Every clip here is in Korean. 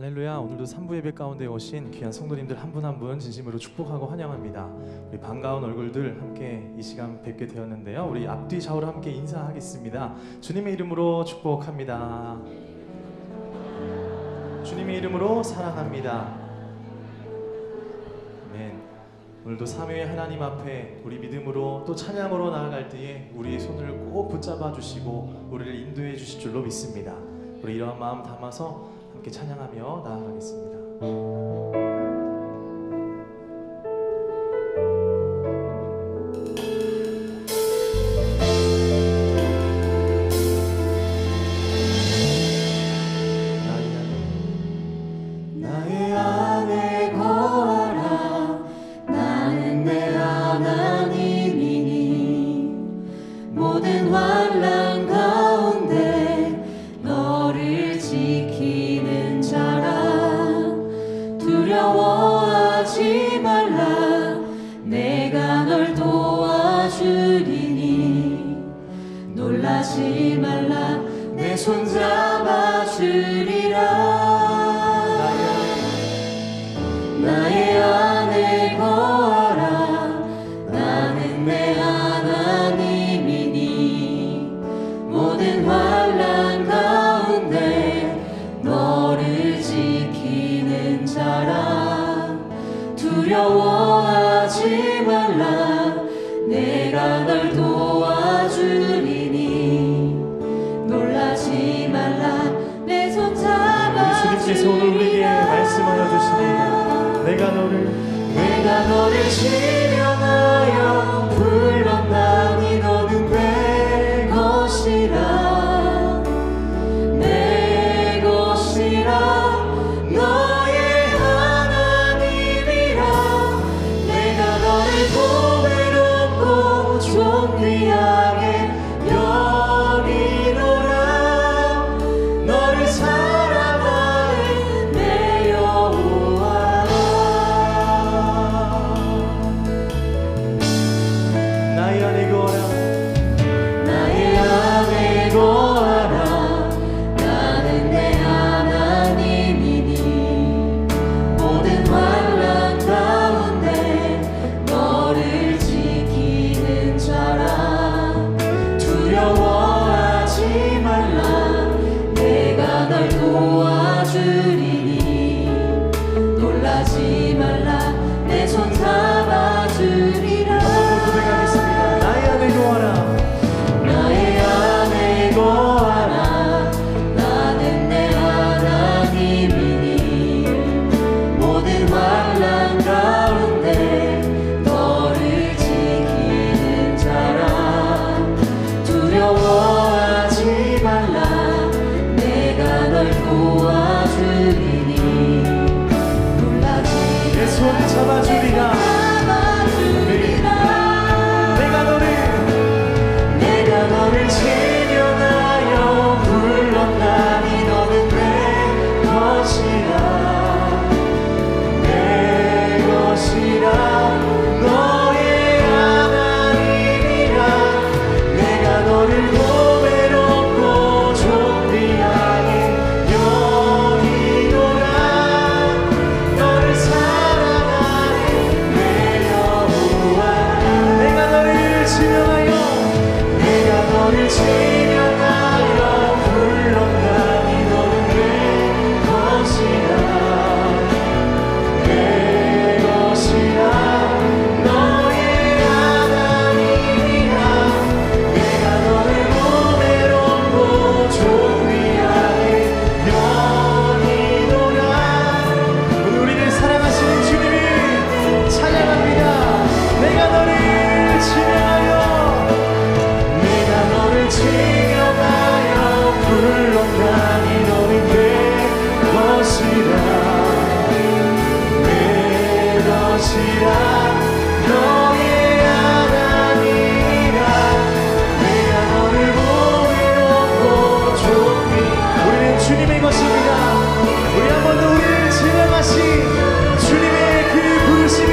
할렐루야. 오늘도 3부 예배 가운데 오신 귀한 성도님들 한 분 한 분 진심으로 축복하고 환영합니다. 우리 반가운 얼굴들 함께 이 시간 뵙게 되었는데요, 우리 앞뒤 좌우로 함께 인사하겠습니다. 주님의 이름으로 축복합니다. 주님의 이름으로 사랑합니다. 아멘. 오늘도 삼위의 하나님 앞에 우리 믿음으로 또 찬양으로 나아갈 때에 우리의 손을 꼭 붙잡아 주시고 우리를 인도해 주실 줄로 믿습니다. 우리 이러한 마음 담아서 함께 찬양하며 나아가겠습니다. 나의 안에 거하라. 나는 내 하나님이니 모든 환난 가운데 너를 지키는 자라. 두려워하지 말라. 내가 널 도와주리니 놀라지 말라. 내 손 잡아주리라. 나의 안에 거하라. 나는 내 하나님이니 모든 환난 가운데 너를 지키는 자라. 두려워하지 말라. 내가 널 도와주리니 놀라지 말라. 내 손 잡아주리라. 주님께서 오늘 우리에게 말씀하여 주시니 내가 너를 지명하여 불렀나니 너는 내 것이라. 내 것이라. 너의 하나님이라. 내가 너를 보배롭고 존귀하게 여기노라. 너를 사랑하는 내 여호와. 나의 안에 거하라. 나의 안에 거하라. 나는 내 하나님이니 모든 환난 가운데 너를 지키는 자라. 두려워하지 말라. 내가 널 도와주리니 놀라지 말라. 내 손 잡아주리라. 고백하겠습니다. 나의 안에 거하라. 나의 안에 거하라. 나는 내 하나님이니 모든 환난 가운데 너를 지키는 자라. 두려워하지 말라. 내가 널 도와주리니 놀라지 내 손 잡아주리라. 내가 너를 지명하여 불렀나니 너는 내 것이라. 내 것이라. 너의 하나님이라. 내가 너를 보배롭고 존귀하게 여기노라. 너를 사랑하는 내 여호와. 내가 너를 지명하여 불렀나니 너는 내 것이라. 내 것이라. 너의 하나님이라. 내가 너를 보배롭고 존귀하게 여기노라. 오늘 우리를 사랑하시는 주님이 찬양합니다. 내가 너를 지명하여 불렀나니 너는 내 것이라. 내 것이라. 너의 하나님이라. 내가 너를 보배롭고 존귀. 우리는 주님의 것입니다. 우리 한 번 더 우리를 지명하신 주님의 그 부르심이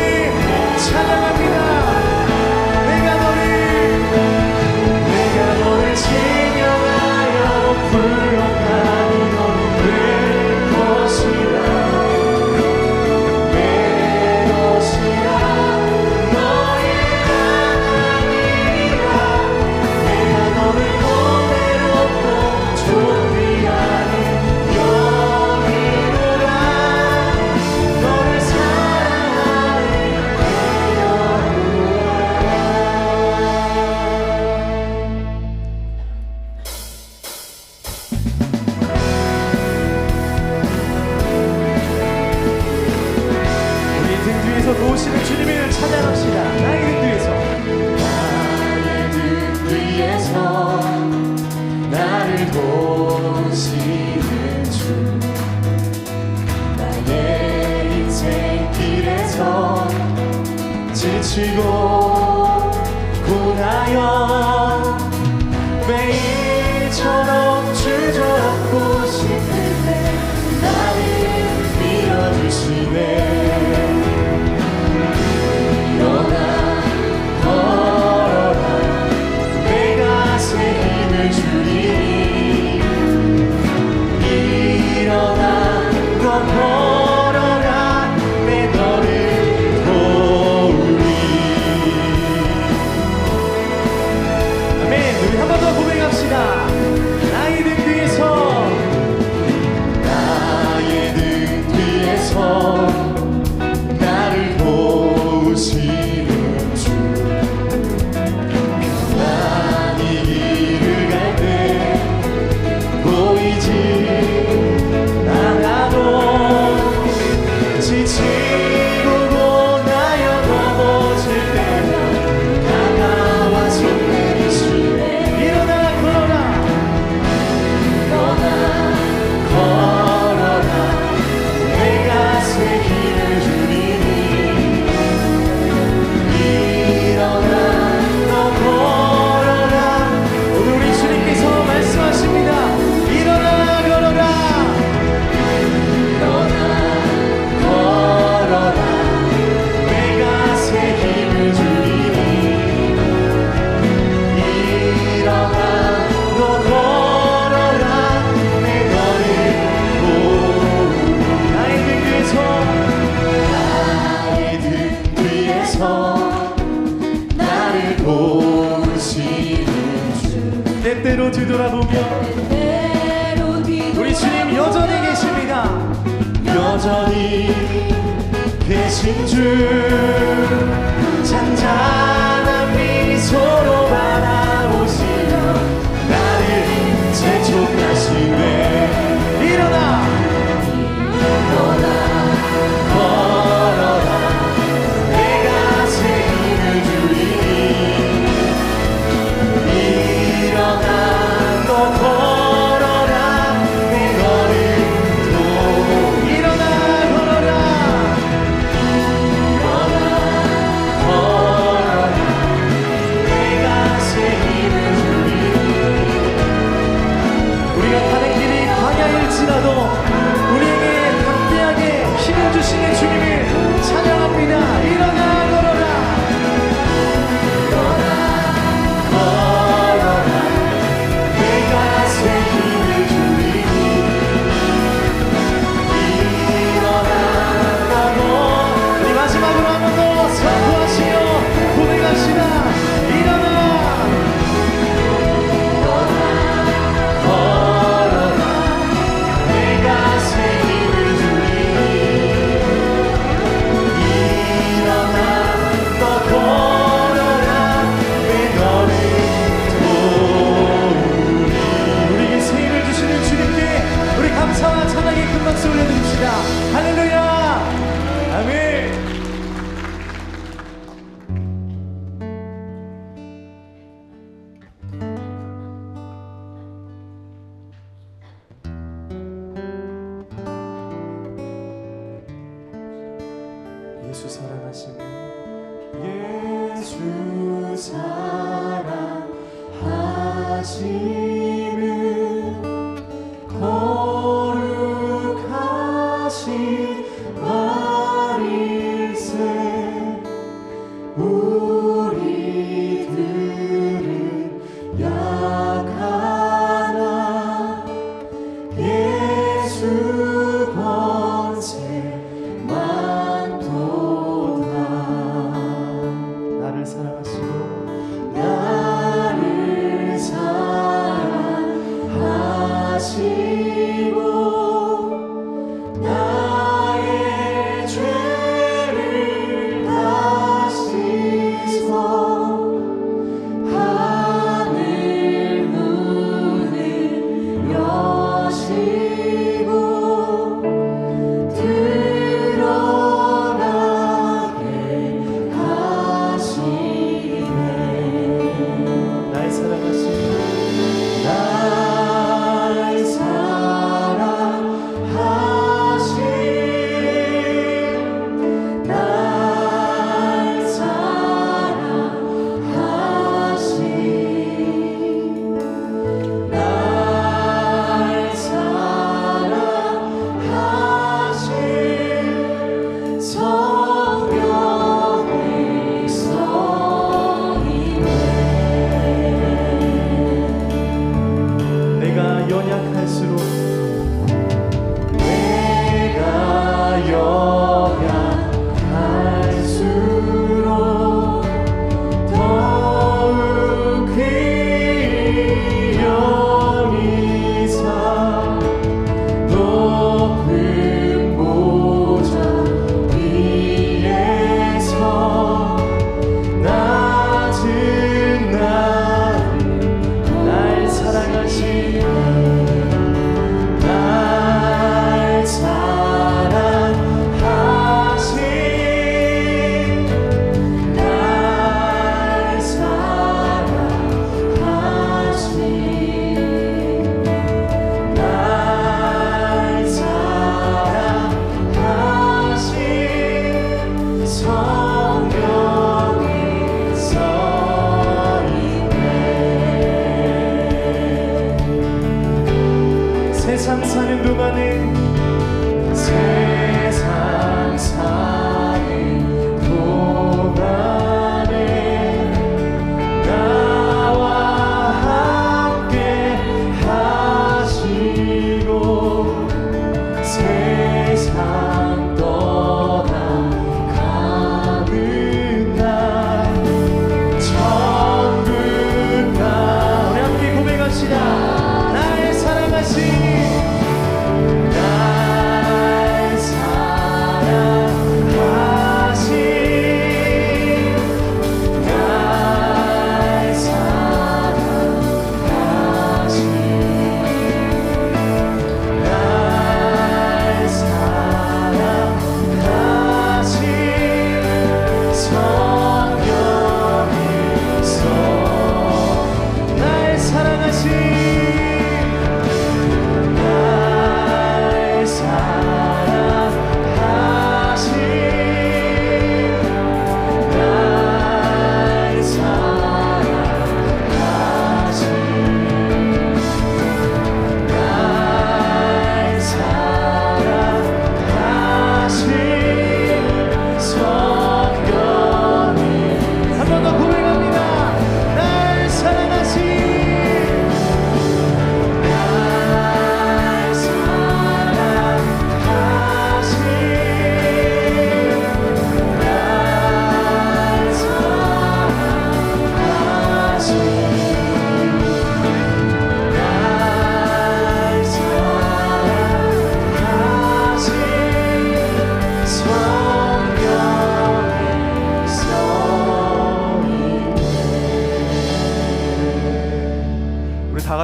찬양합니다. 내가 너를 지명하여 불렀나니 너는 내 것이라. 뒤에서 도우시는 주님을 찬양합시다. 나의 등 뒤에서, 나의 등 뒤에서 나를 도우시는 주, 나의 인생 길에서 지치고 고나여 매일처럼 주저앉고 싶을 때 나를 밀어주시네. 일어나 걸어라, 내가 새 힘을 주리. 일어나 너 걸어라, 내 너를 도우리. 아멘. 우리 한 번 더 고백합시다. 나의 등 뒤에서, 나의 등 뒤에서 나를 도우시는 주, 편안히 길을 갈 때 보이지 않아도 지치고 고나여 넘어질 때면 다가와 손 내미시네. 일어나 걸어라, 일어나 걸어라, 내가 새 힘을 주리니. 일어나 너 걸어라. 오늘 우리 주님께서 말씀하십니다. 일어나 걸어라. 일어나 걸어라, 내가 새 힘을 주리니. 일어나 너 걸어라, 내 너를 도우리. 나의 등 뒤에서, 나의 등 뒤에서 나를 도우시는 주, 때때로 뒤돌아보며 우리 주님 여전히 계십니다. 여전히 계신 주, 잔잔한 미소로 바라보시며 나를 재촉하시네. 일어나, 걸어라, 내가 새 힘을 주리니. 일어나 너 걸어라, 내 너를 도우리. 일어나 걸어라. 걸어라, 내가 새 힘을 주리니. 우리가 가는 길이 광야일지라도 우리에게 담대하게 힘을 주시는 주님을 찬양합니다. 일어나 걸어라. 걸어라, 내가 새 힘을 주리니. 일어나 너 우리 마지막으로 한 번 더 선포하시며 고백합시다. 일어나. 걸어라, 내가 새 힘을 주리니. 일어나 너 걸어라, 내 너를 도우리. 우리에게 새 힘을 주시는 주님께 우리 감사와 찬양의 큰 박수 올려드립시다. 할렐루야. 아멘. 예수 사랑하시며 예수 사랑하시는 거룩하신 말일세. 우리들은 약하나 예수 권세 많도다. 나를 사랑하시고 나를 사랑하시는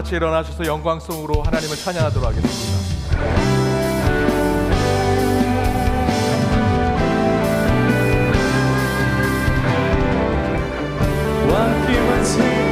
같이 일어나셔서 영광성으로 하나님을 찬양하도록 하겠습니다. 왕께 만세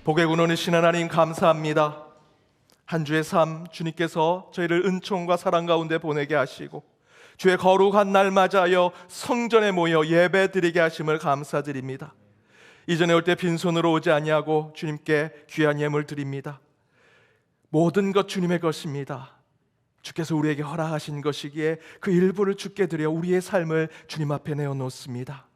복의 근원이신 하나님 감사합니다. 한 주의 삶 주님께서 저희를 은총과 사랑 가운데 보내게 하시고 주의 거룩한 날 맞아요 성전에 모여 예배 드리게 하심을 감사드립니다. 이전에 올 때 빈손으로 오지 아니하고 주님께 귀한 예물 드립니다. 모든 것 주님의 것입니다. 주께서 우리에게 허락하신 것이기에 그 일부를 주께 드려 우리의 삶을 주님 앞에 내어놓습니다.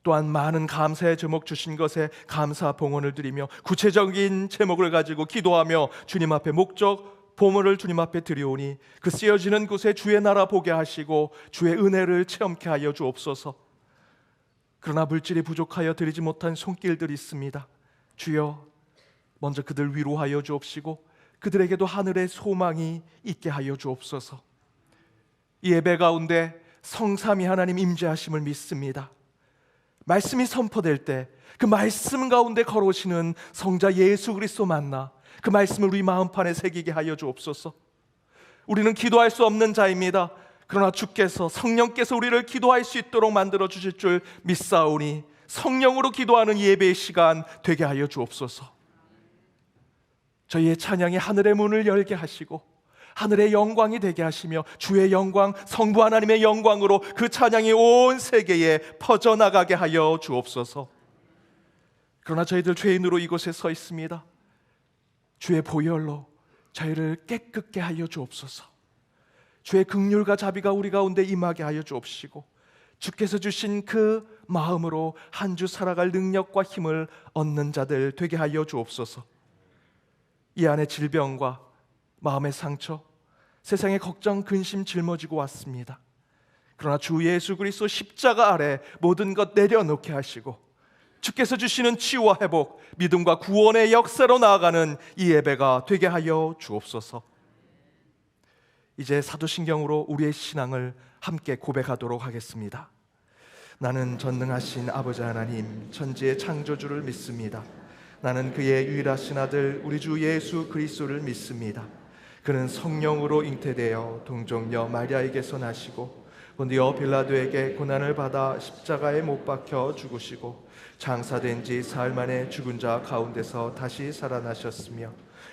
또한 많은 감사의 제목 주신 것에 감사 봉헌을 드리며 구체적인 제목을 가지고 기도하며 주님 앞에 목적 보물을 주님 앞에 드리오니 그 쓰여지는 곳에 주의 나라 보게 하시고 주의 은혜를 체험케 하여 주옵소서. 그러나 물질이 부족하여 드리지 못한 손길들이 있습니다. 주여 먼저 그들 위로하여 주옵시고 그들에게도 하늘의 소망이 있게 하여 주옵소서. 이 예배 가운데 성삼위 하나님 임재하심을 믿습니다. 말씀이 선포될 때 그 말씀 가운데 걸어오시는 성자 예수 그리스도 만나 그 말씀을 우리 마음판에 새기게 하여 주옵소서. 우리는 기도할 수 없는 자입니다. 그러나 주께서 성령께서 우리를 기도할 수 있도록 만들어 주실 줄 믿사오니 성령으로 기도하는 예배의 시간 되게 하여 주옵소서. 저희의 찬양이 하늘의 문을 열게 하시고 하늘의 영광이 되게 하시며 주의 영광, 성부 하나님의 영광으로 그 찬양이 온 세계에 퍼져나가게 하여 주옵소서. 그러나 저희들 죄인으로 이곳에 서 있습니다. 주의 보혈로 저희를 깨끗게 하여 주옵소서. 주의 긍휼과 자비가 우리 가운데 임하게 하여 주옵시고 주께서 주신 그 마음으로 한 주 살아갈 능력과 힘을 얻는 자들 되게 하여 주옵소서. 이 안에 질병과 마음의 상처, 세상의 걱정, 근심 짊어지고 왔습니다. 그러나 주 예수 그리스도 십자가 아래 모든 것 내려놓게 하시고 주께서 주시는 치유와 회복, 믿음과 구원의 역사로 나아가는 이 예배가 되게 하여 주옵소서. 이제 사도신경으로 우리의 신앙을 함께 고백하도록 하겠습니다. 나는 전능하신 아버지 하나님 천지의 창조주를 믿습니다. 나는 그의 유일하신 아들 우리 주 예수 그리스도를 믿습니다. 그는 성령으로 잉태되어 동정녀 마리아에게서 나시고 본디오 빌라도에게 고난을 받아 십자가에 못 박혀 죽으시고 장사된 지 사흘 만에 죽은 자 가운데서 다시 살아나셨으며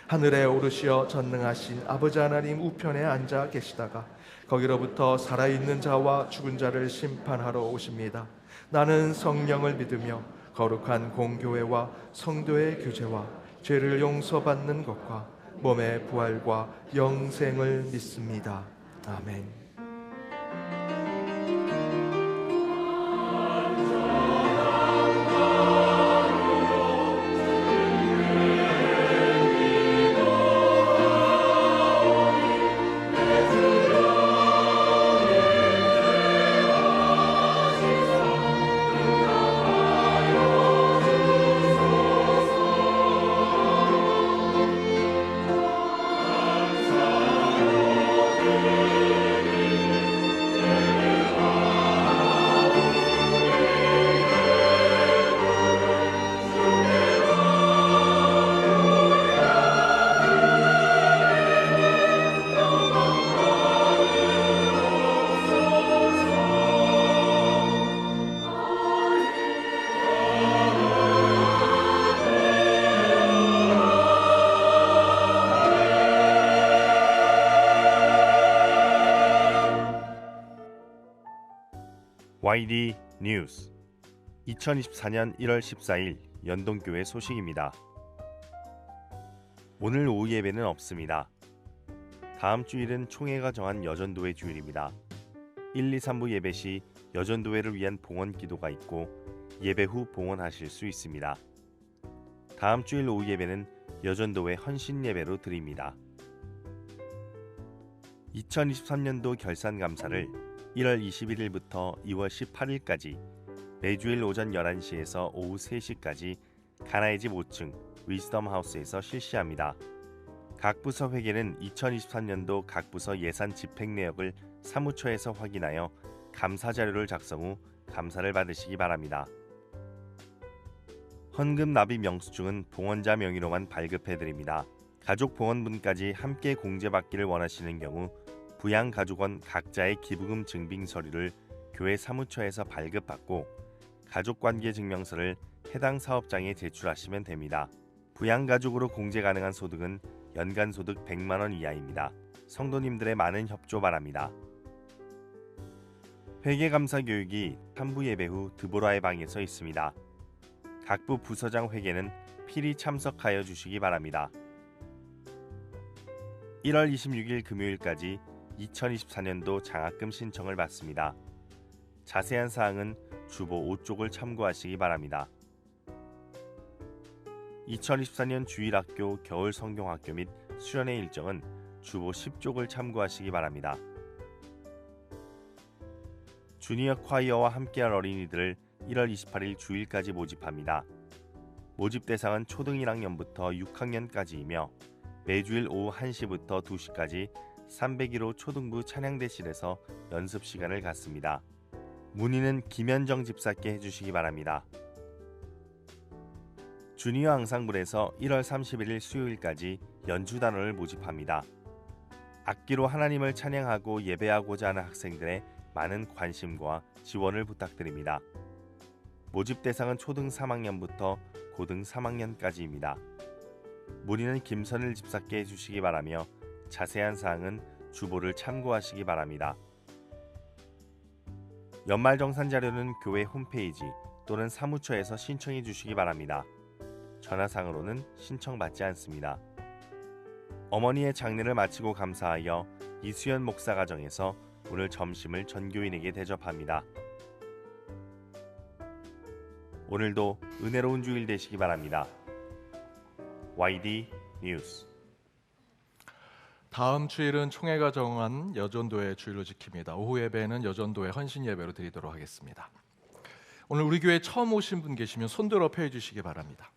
하늘에 오르시어 전능하신 아버지 하나님 우편에 앉아 계시다가 거기로부터 살아있는 자와 죽은 자를 심판하러 오십니다. 나는 성령을 믿으며 거룩한 공교회와 성도의 교제와 죄를 용서받는 것과 몸의 부활과 영생을 믿습니다. 아멘. YD 뉴스 2024년 1월 14일 연동교회 소식입니다. 오늘 오후 예배는 없습니다. 다음 주일은 총회가 정한 여전도회 주일입니다. 1, 2, 3부 예배 시 여전도회를 위한 봉헌 기도가 있고 예배 후 봉헌하실 수 있습니다. 다음 주일 오후 예배는 여전도회 헌신 예배로 드립니다. 2023년도 결산 감사를 1월 21일부터 2월 18일까지 매주일 오전 11시에서 오후 3시까지 가나의 집 5층 위즈덤 하우스에서 실시합니다. 각 부서 회계는 2023년도 각 부서 예산 집행 내역을 사무처에서 확인하여 감사 자료를 작성 후 감사를 받으시기 바랍니다. 헌금 납입 영수증은 봉헌자 명의로만 발급해 드립니다. 가족 봉헌분까지 함께 공제받기를 원하시는 경우 부양가족원 각자의 기부금 증빙 서류를 교회 사무처에서 발급받고 가족관계증명서를 해당 사업장에 제출하시면 됩니다. 부양가족으로 공제 가능한 소득은 연간 소득 100만 원 이하입니다. 성도님들의 많은 협조 바랍니다. 회계감사 교육이 3부 예배 후 드보라의 방에서 있습니다. 각부 부서장 회계는 필히 참석하여 주시기 바랍니다. 1월 26일 금요일까지 2024년도 장학금 신청을 받습니다. 자세한 사항은 주보 5쪽을 참고하시기 바랍니다. 2024년 주일학교 겨울 성경학교 및 수련회 일정은 주보 10쪽을 참고하시기 바랍니다. 주니어 콰이어와 함께할 어린이들을 1월 28일 주일까지 모집합니다. 모집 대상은 초등 1학년부터 6학년까지이며 매주일 오후 1시부터 2시까지 301호 초등부 찬양대실에서 연습 시간을 갖습니다. 문의는 김현정 집사께 해주시기 바랍니다. 주니어 앙상블에서 1월 31일 수요일까지 연주단원을 모집합니다. 악기로 하나님을 찬양하고 예배하고자 하는 학생들의 많은 관심과 지원을 부탁드립니다. 모집 대상은 초등 3학년부터 고등 3학년까지입니다. 문의는 김선일 집사께 해주시기 바라며 자세한 사항은 주보를 참고하시기 바랍니다. 연말정산 자료는 교회 홈페이지 또는 사무처에서 신청해 주시기 바랍니다. 전화상으로는 신청받지 않습니다. 어머니의 장례를 마치고 감사하여 이수연 목사 가정에서 오늘 점심을 전교인에게 대접합니다. 오늘도 은혜로운 주일 되시기 바랍니다. YD 뉴스. 다음 주일은 총회가 정한 여전도회 주일로 지킵니다. 오후 예배는 여전도회 헌신 예배로 드리도록 하겠습니다. 오늘 우리 교회 처음 오신 분 계시면 손들어 펴 주시기 바랍니다.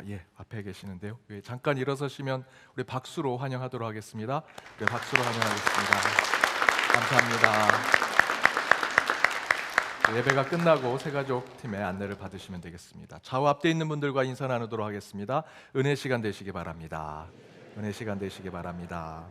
예, 앞에 계시는데요. 잠깐 일어서시면 우리 박수로 환영하도록 하겠습니다. 네, 박수로 환영하겠습니다. 감사합니다. 예배가 끝나고 새가족 팀의 안내를 받으시면 되겠습니다. 좌우 앞에 있는 분들과 인사 나누도록 하겠습니다. 은혜 시간 되시기 바랍니다. 은혜 시간 되시기 바랍니다.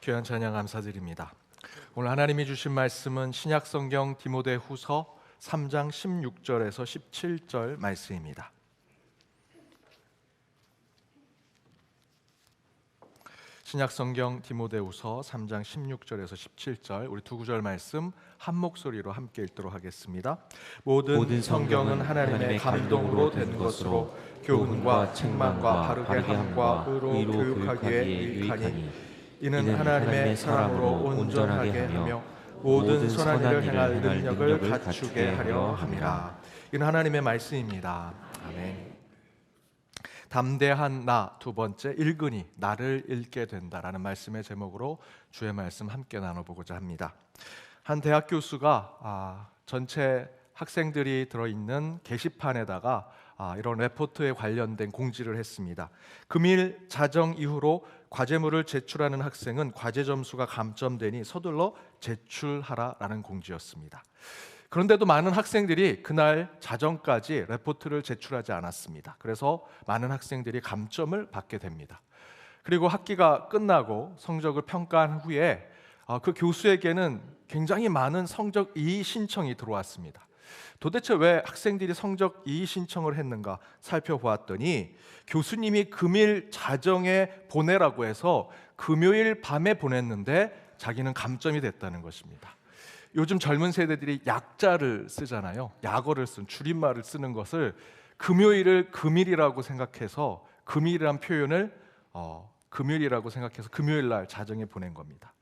귀한 찬양 감사드립니다. 오늘 하나님이 주신 말씀은 신약성경 디모데후서 3장 16절에서 17절 말씀입니다. 신약성경 디모데후서 3장 16절에서 17절 우리 두 구절 말씀 한 목소리로 함께 읽도록 하겠습니다. 모든 성경은 하나님의 감동으로 된 것으로 교훈과 책망과 바르게 함과 의로 교육하기에 유익하니 이는 하나님의 사랑으로 온전하게 하며 모든 선한 일을 행할 능력을 갖추게 하려 함이라. 이는 하나님의 말씀입니다. 아멘. 담대한 나 두 번째, 읽으니 나를 읽게 된다라는 말씀의 제목으로 주의 말씀 함께 나눠보고자 합니다. 한 대학 교수가 전체 학생들이 들어있는 게시판에다가 이런 레포트에 관련된 공지를 했습니다. 금일 자정 이후로 과제물을 제출하는 학생은 과제 점수가 감점되니 서둘러 제출하라라는 공지였습니다. 그런데도 많은 학생들이 그날 자정까지 레포트를 제출하지 않았습니다. 그래서 많은 학생들이 감점을 받게 됩니다. 그리고 학기가 끝나고 성적을 평가한 후에 그 교수에게는 굉장히 많은 성적 이의 신청이 들어왔습니다. 도대체 왜 학생들이 성적 이의 신청을 했는가 살펴보았더니 교수님이 금일 자정에 보내라고 해서 금요일 밤에 보냈는데 자기는 감점이 됐다는 것입니다. 요즘 젊은 세대들이 약자를 쓰잖아요. 약어를 쓴 줄임말을 쓰는 것을 금요일을 금일이라고 생각해서 금일이란 표현을 금요일이라고 생각해서 금요일 날 자정에 보낸 겁니다.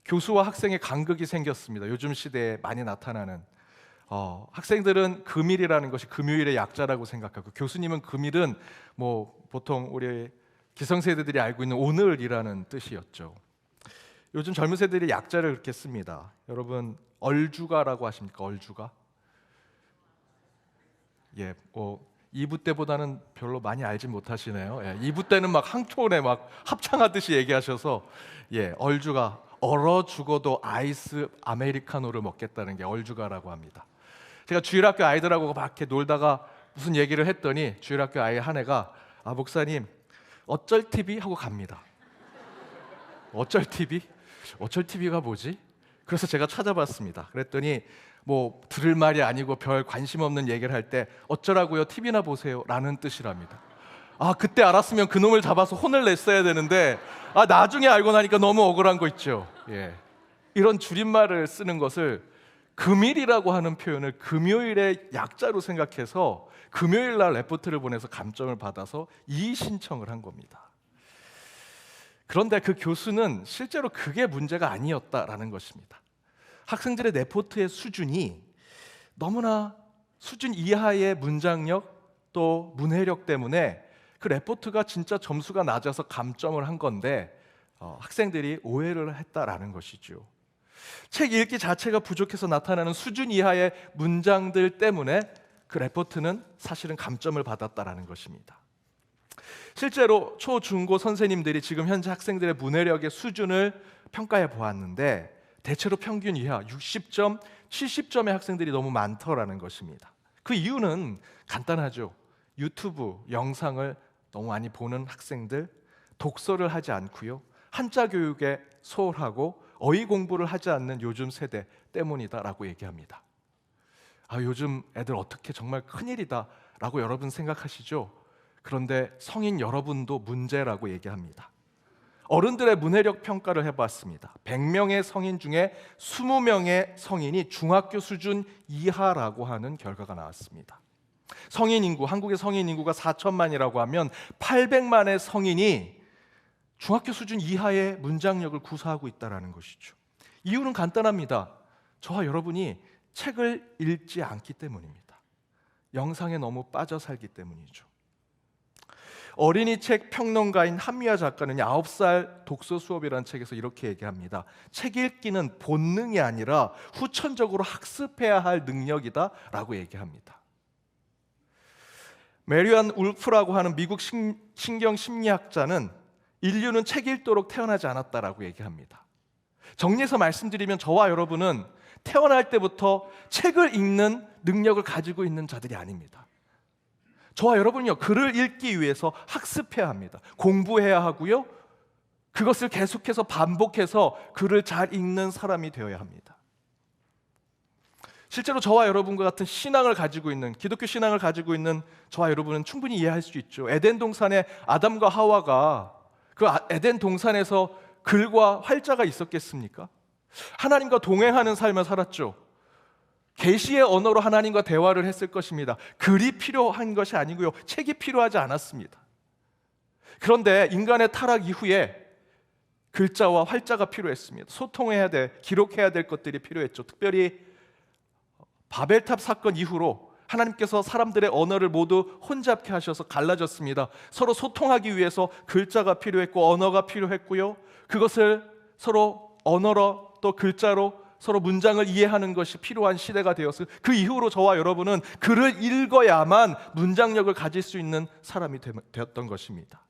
교수와 학생의 간극이 생겼습니다. 요즘 시대에 많이 나타나는 학생들은 금일이라는 것이 금요일의 약자라고 생각하고 교수님은 금일은 보통 우리 기성세대들이 알고 있는 오늘이라는 뜻이었죠. 요즘 젊은 세대들이 약자를 그렇게 씁니다. 여러분 얼주가라고 하십니까? 얼주가? 2부 때보다는 별로 많이 알지 못하시네요. 2부 때는 막 한톤에 막 합창하듯이 얘기하셔서 얼주가 얼어 죽어도 아이스 아메리카노를 먹겠다는 게 얼주가라고 합니다. 제가 주일학교 아이들하고 막 이렇게 놀다가 무슨 얘기를 했더니 주일학교 아이 한 애가 목사님 어쩔 TV 하고 갑니다. 어쩔 TV? 어쩔 TV가 뭐지? 그래서 제가 찾아봤습니다. 그랬더니 들을 말이 아니고 별 관심 없는 얘기를 할 때 어쩌라고요? TV나 보세요 라는 뜻이랍니다. 그때 알았으면 그놈을 잡아서 혼을 냈어야 되는데 나중에 알고 나니까 너무 억울한 거 있죠. 이런 줄임말을 쓰는 것을 금일이라고 하는 표현을 금요일의 약자로 생각해서 금요일 날 레포트를 보내서 감점을 받아서 이의 신청을 한 겁니다. 그런데 그 교수는 실제로 그게 문제가 아니었다라는 것입니다. 학생들의 레포트의 수준이 너무나 수준 이하의 문장력 또 문해력 때문에 그 레포트가 진짜 점수가 낮아서 감점을 한 건데 학생들이 오해를 했다라는 것이죠. 책 읽기 자체가 부족해서 나타나는 수준 이하의 문장들 때문에 그 레포트는 사실은 감점을 받았다라는 것입니다. 실제로 초, 중, 고 선생님들이 지금 현재 학생들의 문해력의 수준을 평가해 보았는데 대체로 평균 이하 60점, 70점의 학생들이 너무 많더라는 것입니다. 그 이유는 간단하죠. 유튜브 영상을 너무 많이 보는 학생들, 독서를 하지 않고요. 한자 교육에 소홀하고 어휘 공부를 하지 않는 요즘 세대 때문이다라고 얘기합니다. 요즘 애들 어떻게 정말 큰일이다 라고 여러분 생각하시죠? 그런데 성인 여러분도 문제라고 얘기합니다. 어른들의 문해력 평가를 해봤습니다. 100명의 성인 중에 20명의 성인이 중학교 수준 이하라고 하는 결과가 나왔습니다. 성인 인구, 한국의 성인 인구가 4천만이라고 하면 800만의 성인이 중학교 수준 이하의 문장력을 구사하고 있다는 것이죠. 이유는 간단합니다. 저와 여러분이 책을 읽지 않기 때문입니다. 영상에 너무 빠져 살기 때문이죠. 어린이 책 평론가인 한미아 작가는 9살 독서 수업이라는 책에서 이렇게 얘기합니다. 책 읽기는 본능이 아니라 후천적으로 학습해야 할 능력이다 라고 얘기합니다. 메리안 울프라고 하는 미국 신경심리학자는 인류는 책 읽도록 태어나지 않았다라고 얘기합니다. 정리해서 말씀드리면 저와 여러분은 태어날 때부터 책을 읽는 능력을 가지고 있는 자들이 아닙니다. 저와 여러분은요, 글을 읽기 위해서 학습해야 합니다. 공부해야 하고요, 그것을 계속해서 반복해서 글을 잘 읽는 사람이 되어야 합니다. 실제로 저와 여러분과 같은 신앙을 가지고 있는, 기독교 신앙을 가지고 있는 저와 여러분은 충분히 이해할 수 있죠. 에덴 동산에 아담과 하와가 그 에덴 동산에서 글과 활자가 있었겠습니까? 하나님과 동행하는 삶을 살았죠. 계시의 언어로 하나님과 대화를 했을 것입니다. 글이 필요한 것이 아니고요, 책이 필요하지 않았습니다. 그런데 인간의 타락 이후에 글자와 활자가 필요했습니다. 소통해야 돼, 기록해야 될 것들이 필요했죠. 특별히 바벨탑 사건 이후로 하나님께서 사람들의 언어를 모두 혼잡케 하셔서 갈라졌습니다. 서로 소통하기 위해서 글자가 필요했고 언어가 필요했고요, 그것을 서로 언어로 또 글자로 서로 문장을 이해하는 것이 필요한 시대가 되었어요. 그 이후로 저와 여러분은 글을 읽어야만 문장력을 가질 수 있는 사람이 되었던 것입니다.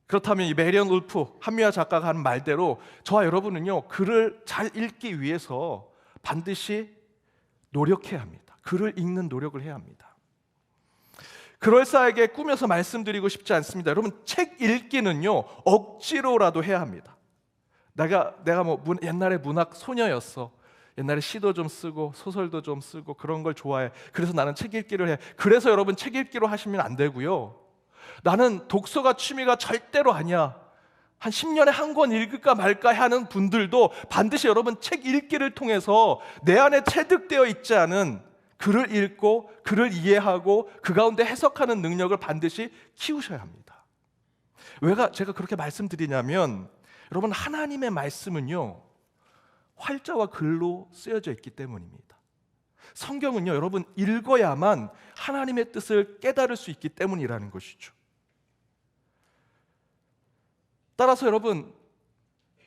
그렇다면 이 메리언 울프 한미화 작가가 하는 말대로 저와 여러분은요, 글을 잘 읽기 위해서 반드시 노력해야 합니다. 글을 읽는 노력을 해야 합니다. 그럴싸하게 꾸며서 말씀드리고 싶지 않습니다. 여러분, 책 읽기는요, 억지로라도 해야 합니다. 내가 뭐 옛날에 문학 소녀였어. 옛날에 시도 좀 쓰고 소설도 좀 쓰고 그런 걸 좋아해. 그래서 나는 책 읽기를 해. 그래서 여러분, 책 읽기로 하시면 안 되고요. 나는 독서가 취미가 절대로 아니야. 한 10년에 한 권 읽을까 말까 하는 분들도 반드시 여러분, 책 읽기를 통해서 내 안에 체득되어 있지 않은 글을 읽고 글을 이해하고 그 가운데 해석하는 능력을 반드시 키우셔야 합니다. 왜 제가 그렇게 말씀드리냐면, 여러분, 하나님의 말씀은요, 활자와 글로 쓰여져 있기 때문입니다. 성경은요, 여러분, 읽어야만 하나님의 뜻을 깨달을 수 있기 때문이라는 것이죠. 따라서 여러분,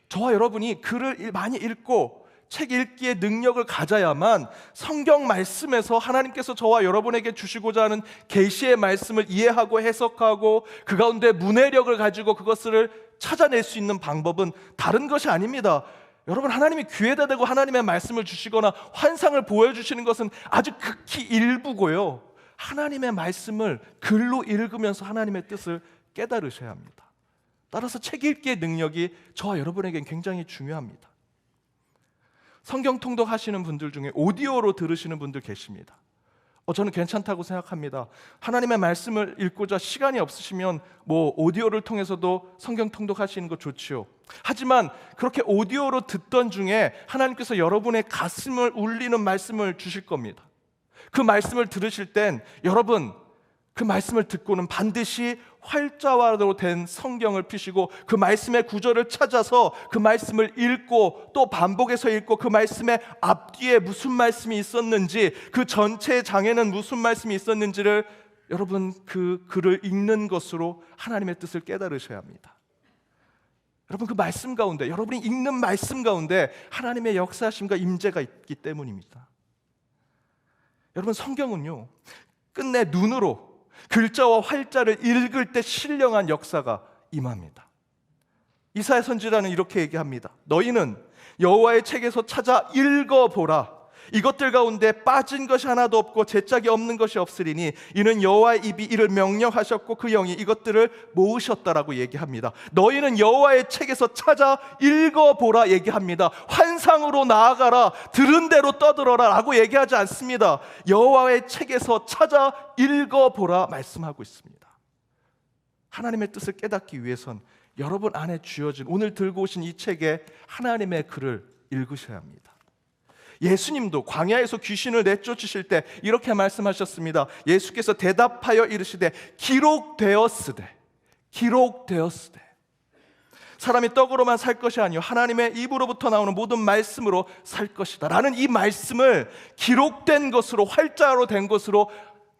저와 여러분이 글을 많이 읽고 책 읽기의 능력을 가져야만 성경 말씀에서 하나님께서 저와 여러분에게 주시고자 하는 계시의 말씀을 이해하고 해석하고 그 가운데 문해력을 가지고 그것을 찾아낼 수 있는 방법은 다른 것이 아닙니다. 여러분, 하나님이 귀에다 대고 하나님의 말씀을 주시거나 환상을 보여주시는 것은 아주 극히 일부고요, 하나님의 말씀을 글로 읽으면서 하나님의 뜻을 깨달으셔야 합니다. 따라서 책 읽기의 능력이 저와 여러분에겐 굉장히 중요합니다. 성경 통독하시는 분들 중에 오디오로 들으시는 분들 계십니다. 저는 괜찮다고 생각합니다. 하나님의 말씀을 읽고자 시간이 없으시면 오디오를 통해서도 성경 통독하시는 거 좋지요. 하지만 그렇게 오디오로 듣던 중에 하나님께서 여러분의 가슴을 울리는 말씀을 주실 겁니다. 그 말씀을 들으실 땐 여러분, 그 말씀을 듣고는 반드시 활자화로 된 성경을 펴시고 그 말씀의 구절을 찾아서 그 말씀을 읽고 또 반복해서 읽고 그 말씀의 앞뒤에 무슨 말씀이 있었는지, 그 전체의 장에는 무슨 말씀이 있었는지를 여러분, 그 글을 읽는 것으로 하나님의 뜻을 깨달으셔야 합니다. 여러분, 그 말씀 가운데, 여러분이 읽는 말씀 가운데 하나님의 역사하심과 임재가 있기 때문입니다. 여러분, 성경은요, 끝내 눈으로 글자와 활자를 읽을 때 신령한 역사가 임합니다. 이사야 선지자는 이렇게 얘기합니다. 너희는 여호와의 책에서 찾아 읽어보라. 이것들 가운데 빠진 것이 하나도 없고 제짝이 없는 것이 없으리니 이는 여호와의 입이 이를 명령하셨고 그 영이 이것들을 모으셨다라고 얘기합니다. 너희는 여호와의 책에서 찾아 읽어보라 얘기합니다. 환상으로 나아가라, 들은 대로 떠들어라 라고 얘기하지 않습니다. 여호와의 책에서 찾아 읽어보라 말씀하고 있습니다. 하나님의 뜻을 깨닫기 위해선 여러분 안에 주어진, 오늘 들고 오신 이 책에 하나님의 글을 읽으셔야 합니다. 예수님도 광야에서 귀신을 내쫓으실 때 이렇게 말씀하셨습니다. 예수께서 대답하여 이르시되 기록되었으되 사람이 떡으로만 살 것이 아니요 하나님의 입으로부터 나오는 모든 말씀으로 살 것이다 라는 이 말씀을 기록된 것으로, 활자로 된 것으로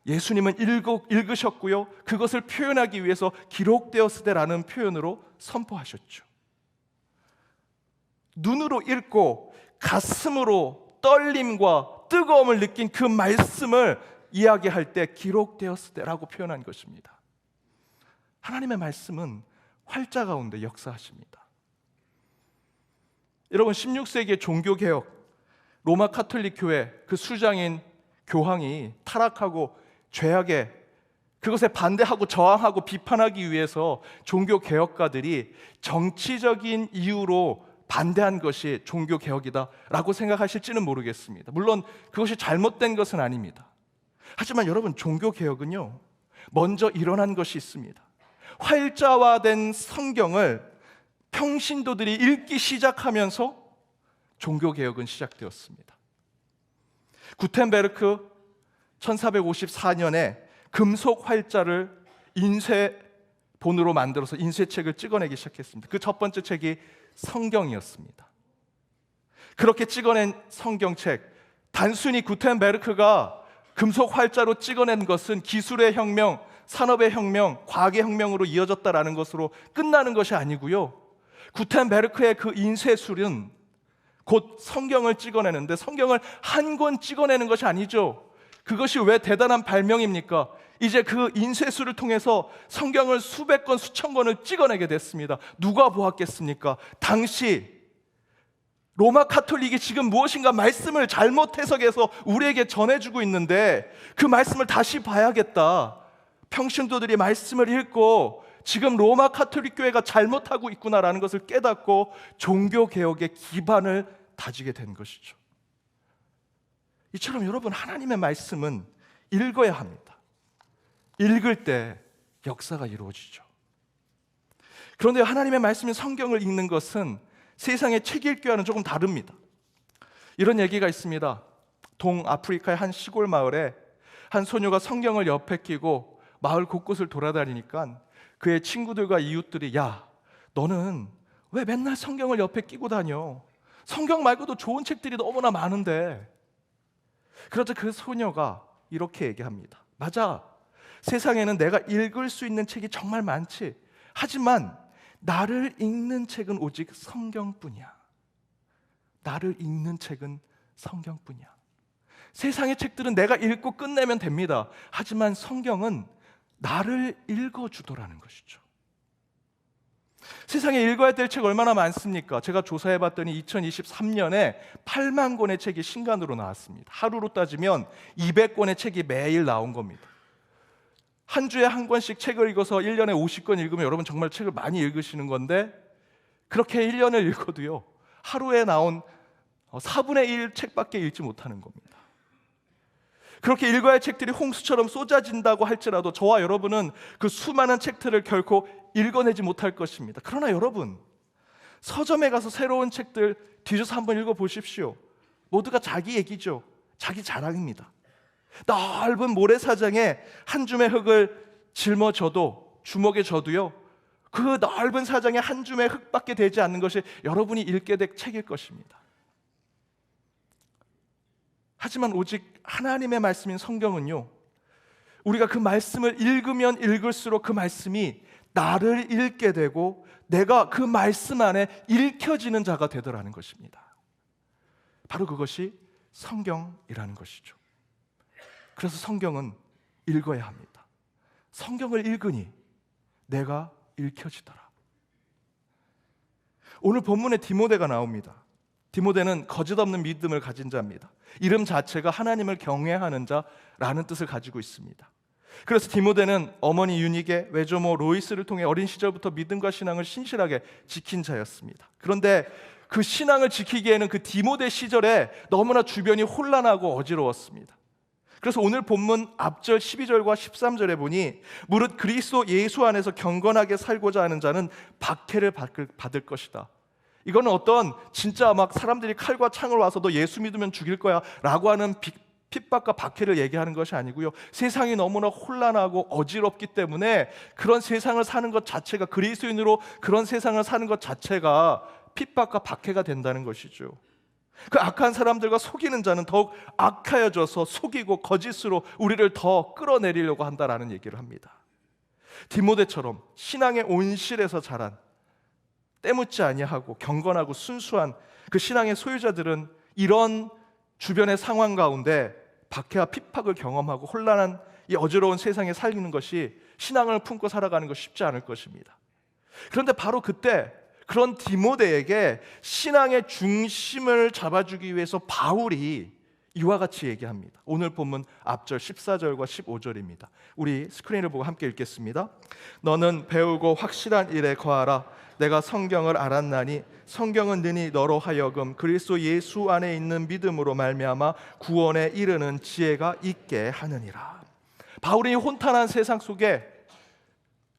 예수님은 읽으셨고요, 그것을 표현하기 위해서 기록되었으되라는 표현으로 선포하셨죠. 눈으로 읽고 가슴으로 떨림과 뜨거움을 느낀 그 말씀을 이야기할 때 기록되었으되라고 표현한 것입니다. 하나님의 말씀은 활자 가운데 역사하십니다. 여러분, 16세기의 종교개혁, 로마 카톨릭 교회 그 수장인 교황이 타락하고 죄악의 그것에 반대하고 저항하고 비판하기 위해서 종교 개혁가들이 정치적인 이유로 반대한 것이 종교 개혁이다라고 생각하실지는 모르겠습니다. 물론 그것이 잘못된 것은 아닙니다. 하지만 여러분, 종교 개혁은요, 먼저 일어난 것이 있습니다. 활자화된 성경을 평신도들이 읽기 시작하면서 종교 개혁은 시작되었습니다. 구텐베르크 1454년에 금속 활자를 인쇄본으로 만들어서 인쇄책을 찍어내기 시작했습니다. 그 첫 번째 책이 성경이었습니다. 그렇게 찍어낸 성경책, 단순히 구텐베르크가 금속 활자로 찍어낸 것은 기술의 혁명, 산업의 혁명, 과학의 혁명으로 이어졌다라는 것으로 끝나는 것이 아니고요, 구텐베르크의 그 인쇄술은 곧 성경을 찍어내는데, 성경을 한 권 찍어내는 것이 아니죠. 그것이 왜 대단한 발명입니까? 이제 그 인쇄술을 통해서 성경을 수백 권, 수천 권을 찍어내게 됐습니다. 누가 보았겠습니까? 당시 로마 카톨릭이 지금 무엇인가 말씀을 잘못 해석해서 우리에게 전해주고 있는데, 그 말씀을 다시 봐야겠다. 평신도들이 말씀을 읽고 지금 로마 카톨릭 교회가 잘못하고 있구나라는 것을 깨닫고 종교개혁의 기반을 다지게 된 것이죠. 이처럼 여러분, 하나님의 말씀은 읽어야 합니다. 읽을 때 역사가 이루어지죠. 그런데 하나님의 말씀인 성경을 읽는 것은 세상의 책 읽기와는 조금 다릅니다. 이런 얘기가 있습니다. 동아프리카의 한 시골 마을에 한 소녀가 성경을 옆에 끼고 마을 곳곳을 돌아다니니까 그의 친구들과 이웃들이, 야, 너는 왜 맨날 성경을 옆에 끼고 다녀? 성경 말고도 좋은 책들이 너무나 많은데. 그러자 그 소녀가 이렇게 얘기합니다. 맞아, 세상에는 내가 읽을 수 있는 책이 정말 많지. 하지만 나를 읽는 책은 오직 성경뿐이야. 나를 읽는 책은 성경뿐이야. 세상의 책들은 내가 읽고 끝내면 됩니다. 하지만 성경은 나를 읽어주더라는 것이죠. 세상에 읽어야 될 책 얼마나 많습니까? 제가 조사해봤더니 2023년에 8만 권의 책이 신간으로 나왔습니다. 하루로 따지면 200권의 책이 매일 나온 겁니다. 한 주에 한 권씩 책을 읽어서 1년에 50권 읽으면 여러분 정말 책을 많이 읽으시는 건데, 그렇게 1년을 읽어도요, 하루에 나온 4분의 1 책밖에 읽지 못하는 겁니다. 그렇게 읽어야 할 책들이 홍수처럼 쏟아진다고 할지라도 저와 여러분은 그 수많은 책들을 결코 읽어내지 못할 것입니다. 그러나 여러분, 서점에 가서 새로운 책들 뒤져서 한번 읽어보십시오. 모두가 자기 얘기죠. 자기 자랑입니다. 넓은 모래사장에 한 줌의 흙을 짊어져도, 주먹에 져도요, 그 넓은 사장에 한 줌의 흙밖에 되지 않는 것이 여러분이 읽게 될 책일 것입니다. 하지만 오직 하나님의 말씀인 성경은요, 우리가 그 말씀을 읽으면 읽을수록 그 말씀이 나를 읽게 되고 내가 그 말씀 안에 읽혀지는 자가 되더라는 것입니다. 바로 그것이 성경이라는 것이죠. 그래서 성경은 읽어야 합니다. 성경을 읽으니 내가 읽혀지더라. 오늘 본문에 디모데가 나옵니다. 디모데는 거짓 없는 믿음을 가진 자입니다. 이름 자체가 하나님을 경외하는 자라는 뜻을 가지고 있습니다. 그래서 디모데는 어머니 유니게, 외조모 로이스를 통해 어린 시절부터 믿음과 신앙을 신실하게 지킨 자였습니다. 그런데 그 신앙을 지키기에는 그 디모데 시절에 너무나 주변이 혼란하고 어지러웠습니다. 그래서 오늘 본문 앞절 12절과 13절에 보니, 무릇 그리스도 예수 안에서 경건하게 살고자 하는 자는 박해를 받을 것이다. 이거는 어떤 진짜 막 사람들이 칼과 창을 와서 너 예수 믿으면 죽일 거야 라고 하는 핍박과 박해를 얘기하는 것이 아니고요, 세상이 너무나 혼란하고 어지럽기 때문에 그런 세상을 사는 것 자체가, 그리스도인으로 그런 세상을 사는 것 자체가 핍박과 박해가 된다는 것이죠. 그 악한 사람들과 속이는 자는 더욱 악하여져서 속이고 거짓으로 우리를 더 끌어내리려고 한다라는 얘기를 합니다. 디모데처럼 신앙의 온실에서 자란, 때묻지 아니하고 경건하고 순수한 그 신앙의 소유자들은 이런 주변의 상황 가운데 박해와 핍박을 경험하고 혼란한 이 어지러운 세상에 살리는 것이, 신앙을 품고 살아가는 것이 쉽지 않을 것입니다. 그런데 바로 그때 그런 디모데에게 신앙의 중심을 잡아주기 위해서 바울이 이와 같이 얘기합니다. 오늘 본문 앞절 14절과 15절입니다. 우리 스크린을 보고 함께 읽겠습니다. 너는 배우고 확실한 일에 거하라. 내가 성경을 알았나니 성경은 능히 너로 하여금 그리스도 예수 안에 있는 믿음으로 말미암아 구원에 이르는 지혜가 있게 하느니라. 바울이 혼탄한 세상 속에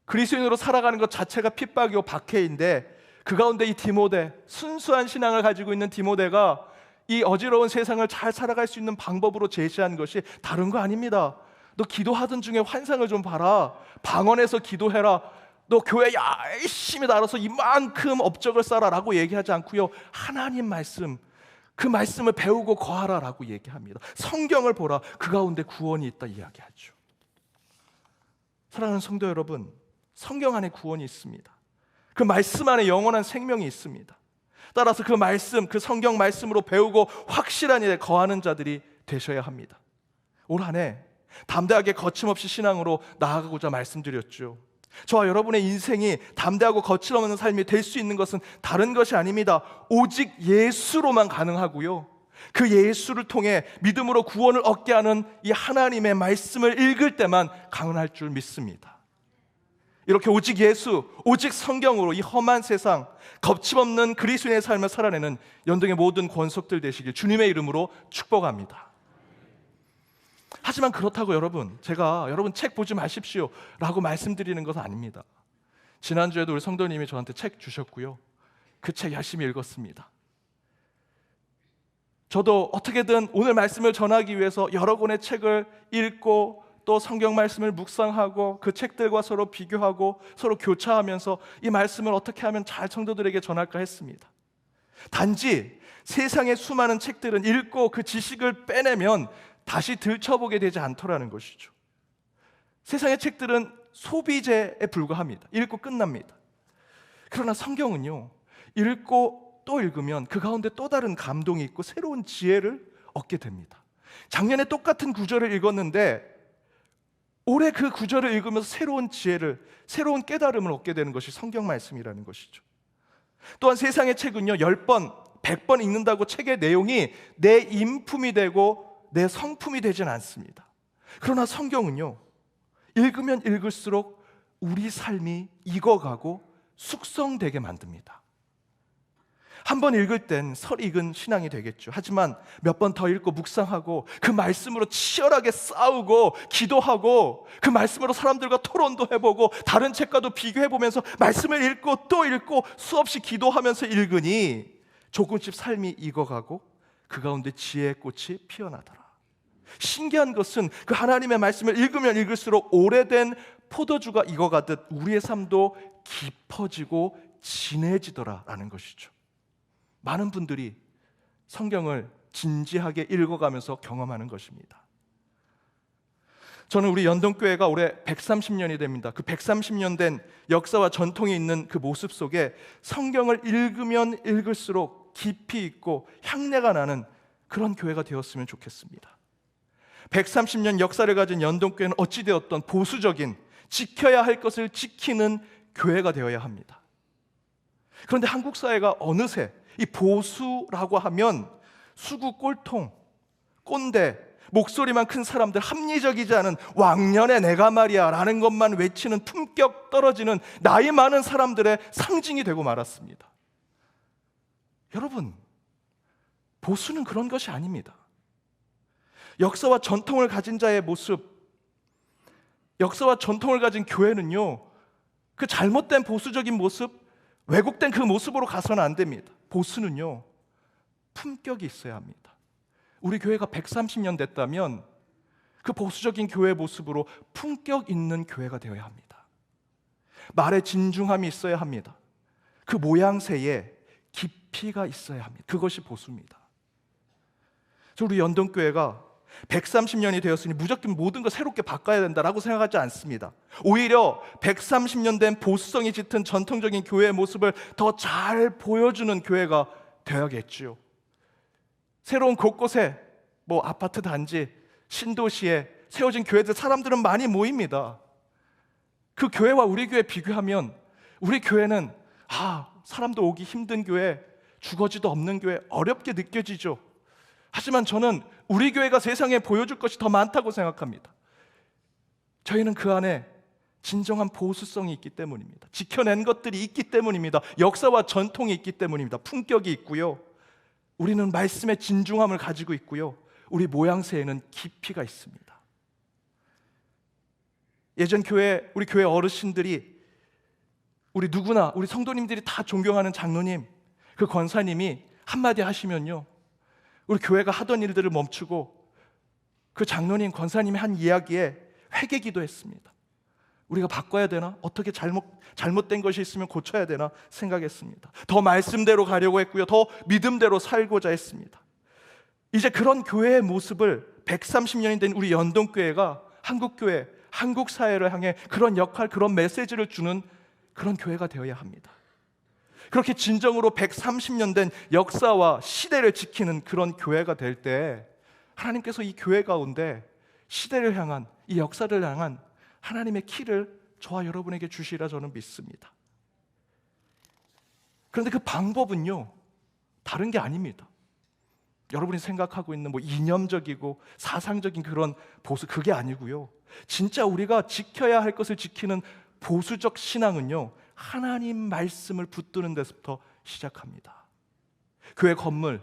그리스도인으로 살아가는 것 자체가 핍박이고 박해인데, 그 가운데 이 디모데, 순수한 신앙을 가지고 있는 디모데가 이 어지러운 세상을 잘 살아갈 수 있는 방법으로 제시한 것이 다른 거 아닙니다. 너 기도하던 중에 환상을 좀 봐라. 방언에서 기도해라. 너 교회 열심히 나눠서 이만큼 업적을 쌓아라 라고 얘기하지 않고요, 하나님 말씀, 그 말씀을 배우고 거하라 라고 얘기합니다. 성경을 보라. 그 가운데 구원이 있다 이야기하죠. 사랑하는 성도 여러분, 성경 안에 구원이 있습니다. 그 말씀 안에 영원한 생명이 있습니다. 따라서 그 말씀, 그 성경 말씀으로 배우고 확실한 일에 거하는 자들이 되셔야 합니다. 올 한 해 담대하게 거침없이 신앙으로 나아가고자 말씀드렸죠. 저와 여러분의 인생이 담대하고 거침없는 삶이 될 수 있는 것은 다른 것이 아닙니다. 오직 예수로만 가능하고요, 그 예수를 통해 믿음으로 구원을 얻게 하는 이 하나님의 말씀을 읽을 때만 가능할 줄 믿습니다. 이렇게 오직 예수, 오직 성경으로 이 험한 세상, 겁침없는 그리스도인의 삶을 살아내는 연동의 모든 권속들 되시길 주님의 이름으로 축복합니다. 하지만 그렇다고 제가 여러분 책 보지 마십시오 라고 말씀드리는 것은 아닙니다. 지난주에도 우리 성도님이 저한테 책 주셨고요, 그 책 열심히 읽었습니다. 저도 어떻게든 오늘 말씀을 전하기 위해서 여러 권의 책을 읽고 또 성경 말씀을 묵상하고 그 책들과 서로 비교하고 서로 교차하면서 이 말씀을 어떻게 하면 잘 성도들에게 전할까 했습니다. 단지 세상의 수많은 책들은 읽고 그 지식을 빼내면 다시 들춰보게 되지 않더라는 것이죠. 세상의 책들은 소비재에 불과합니다. 읽고 끝납니다. 그러나 성경은요, 읽고 또 읽으면 그 가운데 또 다른 감동이 있고 새로운 지혜를 얻게 됩니다. 작년에 똑같은 구절을 읽었는데 올해 그 구절을 읽으면서 새로운 지혜를, 새로운 깨달음을 얻게 되는 것이 성경 말씀이라는 것이죠. 또한 세상의 책은요, 10번, 100번 읽는다고 책의 내용이 내 인품이 되고 내 성품이 되진 않습니다. 그러나 성경은요, 읽으면 읽을수록 우리 삶이 익어가고 숙성되게 만듭니다. 한 번 읽을 땐 설익은 신앙이 되겠죠. 하지만 몇 번 더 읽고 묵상하고 그 말씀으로 치열하게 싸우고 기도하고 그 말씀으로 사람들과 토론도 해보고 다른 책과도 비교해보면서 말씀을 읽고 또 읽고 수없이 기도하면서 읽으니 조금씩 삶이 익어가고 그 가운데 지혜의 꽃이 피어나더라. 신기한 것은 그 하나님의 말씀을 읽으면 읽을수록 오래된 포도주가 익어가듯 우리의 삶도 깊어지고 진해지더라라는 것이죠. 많은 분들이 성경을 진지하게 읽어가면서 경험하는 것입니다. 저는 우리 연동교회가 올해 130년이 됩니다. 그 130년 된 역사와 전통이 있는 그 모습 속에 성경을 읽으면 읽을수록 깊이 있고 향내가 나는 그런 교회가 되었으면 좋겠습니다. 130년 역사를 가진 연동교회는 어찌되었던 보수적인, 지켜야 할 것을 지키는 교회가 되어야 합니다. 그런데 한국 사회가 어느새 이 보수라고 하면 수구 꼴통, 꼰대, 목소리만 큰 사람들, 합리적이지 않은 왕년의 내가 말이야 라는 것만 외치는 품격 떨어지는 나이 많은 사람들의 상징이 되고 말았습니다. 여러분, 보수는 그런 것이 아닙니다. 역사와 전통을 가진 자의 모습, 역사와 전통을 가진 교회는요, 그 잘못된 보수적인 모습, 왜곡된 그 모습으로 가서는 안 됩니다. 보수는요, 품격이 있어야 합니다. 우리 교회가 130년 됐다면 그 보수적인 교회 모습으로 품격 있는 교회가 되어야 합니다. 말에 진중함이 있어야 합니다. 그 모양새에 깊이가 있어야 합니다. 그것이 보수입니다. 우리 연동교회가 130년이 되었으니 무조건 모든 걸 새롭게 바꿔야 된다라고 생각하지 않습니다. 오히려 130년 된 보수성이 짙은 전통적인 교회의 모습을 더 잘 보여주는 교회가 되어야겠지요. 새로운 곳곳에 아파트 단지, 신도시에 세워진 교회들, 사람들은 많이 모입니다. 그 교회와 우리 교회 비교하면 우리 교회는 사람도 오기 힘든 교회, 주거지도 없는 교회, 어렵게 느껴지죠. 하지만 저는 우리 교회가 세상에 보여줄 것이 더 많다고 생각합니다. 저희는 그 안에 진정한 보수성이 있기 때문입니다. 지켜낸 것들이 있기 때문입니다. 역사와 전통이 있기 때문입니다. 품격이 있고요. 우리는 말씀의 진중함을 가지고 있고요. 우리 모양새에는 깊이가 있습니다. 예전 우리 교회 어르신들이, 우리 누구나, 우리 성도님들이 다 존경하는 장로님, 그 권사님이 한마디 하시면요, 우리 교회가 하던 일들을 멈추고 그 장로님, 권사님이 한 이야기에 회개기도 했습니다. 우리가 바꿔야 되나? 어떻게 잘못된 것이 있으면 고쳐야 되나 생각했습니다. 더 말씀대로 가려고 했고요. 더 믿음대로 살고자 했습니다. 이제 그런 교회의 모습을 130년이 된 우리 연동교회가 한국교회, 한국 사회를 향해 그런 역할, 그런 메시지를 주는 그런 교회가 되어야 합니다. 그렇게 진정으로 130년 된 역사와 시대를 지키는 그런 교회가 될 때 하나님께서 이 교회 가운데 시대를 향한, 이 역사를 향한 하나님의 키를 저와 여러분에게 주시리라 저는 믿습니다. 그런데 그 방법은요, 다른 게 아닙니다. 여러분이 생각하고 있는 이념적이고 사상적인 그런 보수, 그게 아니고요. 진짜 우리가 지켜야 할 것을 지키는 보수적 신앙은요, 하나님 말씀을 붙드는 데서부터 시작합니다. 교회 건물,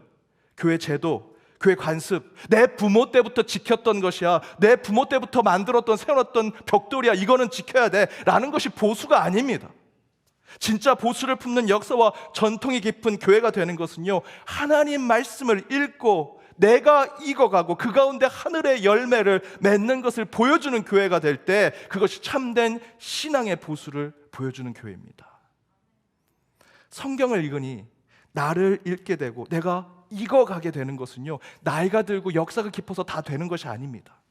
교회 제도, 교회 관습, 내 부모 때부터 지켰던 것이야, 내 부모 때부터 만들었던, 세워놨던 벽돌이야, 이거는 지켜야 돼 라는 것이 보수가 아닙니다. 진짜 보수를 품는 역사와 전통이 깊은 교회가 되는 것은요, 하나님 말씀을 읽고 내가 익어가고 그 가운데 하늘의 열매를 맺는 것을 보여주는 교회가 될 때 그것이 참된 신앙의 보수를 보여주는 교회입니다. 성경을 읽으니 나를 읽게 되고 내가 익어가게 되는 것은요, 나이가 들고 역사가 깊어서 다 되는 것이 아닙니다.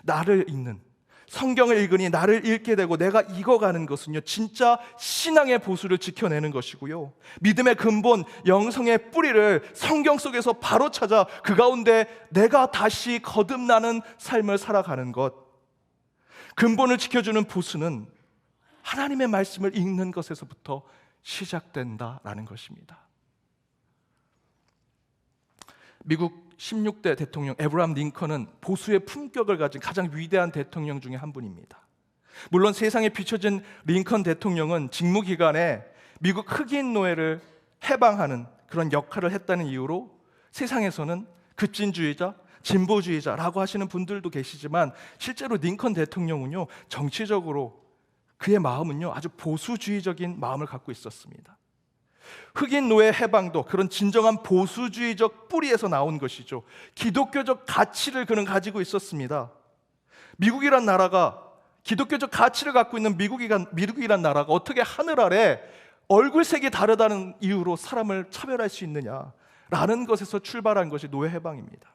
나를 읽는, 성경을 읽으니 나를 읽게 되고 내가 익어가는 것은요, 진짜 신앙의 보수를 지켜내는 것이고요, 믿음의 근본, 영성의 뿌리를 성경 속에서 바로 찾아 그 가운데 내가 다시 거듭나는 삶을 살아가는 것. 근본을 지켜주는 보수는 하나님의 말씀을 읽는 것에서부터 시작된다라는 것입니다. 미국 16대 대통령 에브라함 링컨은 보수의 품격을 가진 가장 위대한 대통령 중에 한 분입니다. 물론 세상에 비춰진 링컨 대통령은 직무 기간에 미국 흑인 노예를 해방하는 그런 역할을 했다는 이유로 세상에서는 급진주의자, 진보주의자라고 하시는 분들도 계시지만 실제로 링컨 대통령은요, 정치적으로 그의 마음은요, 아주 보수주의적인 마음을 갖고 있었습니다. 흑인 노예 해방도 그런 진정한 보수주의적 뿌리에서 나온 것이죠. 기독교적 가치를 그는 가지고 있었습니다. 미국이란 나라가, 기독교적 가치를 갖고 있는 미국이란 나라가 어떻게 하늘 아래 얼굴색이 다르다는 이유로 사람을 차별할 수 있느냐라는 것에서 출발한 것이 노예 해방입니다.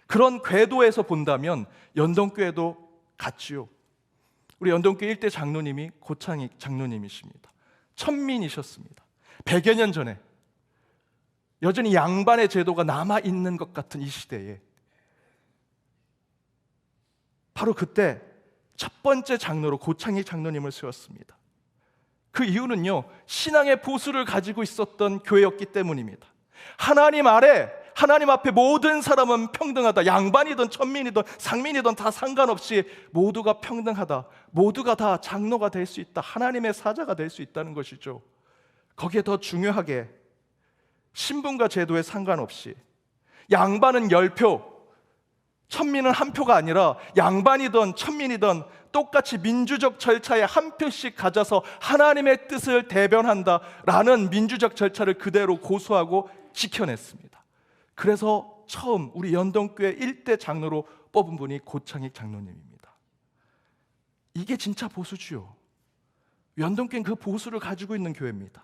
그런 궤도에서 본다면 연동교회도 같지요. 우리 연동교회 1대 장로님이 고창익 장로님이십니다. 천민이셨습니다. 100여 년 전에 여전히 양반의 제도가 남아있는 것 같은 이 시대에 바로 그때 첫 번째 장로로 고창익 장로님을 세웠습니다. 그 이유는요, 신앙의 보수를 가지고 있었던 교회였기 때문입니다. 하나님 아래, 하나님 앞에 모든 사람은 평등하다. 양반이든 천민이든 상민이든 다 상관없이 모두가 평등하다. 모두가 다 장로가 될 수 있다. 하나님의 사자가 될 수 있다는 것이죠. 거기에 더 중요하게 신분과 제도에 상관없이 양반은 10표, 천민은 한 표가 아니라 양반이든 천민이든 똑같이 민주적 절차에 한 표씩 가져서 하나님의 뜻을 대변한다라는 민주적 절차를 그대로 고수하고 지켜냈습니다. 그래서 처음 우리 연동교회 1대 장로로 뽑은 분이 고창익 장로님입니다. 이게 진짜 보수주요. 연동교회는 그 보수를 가지고 있는 교회입니다.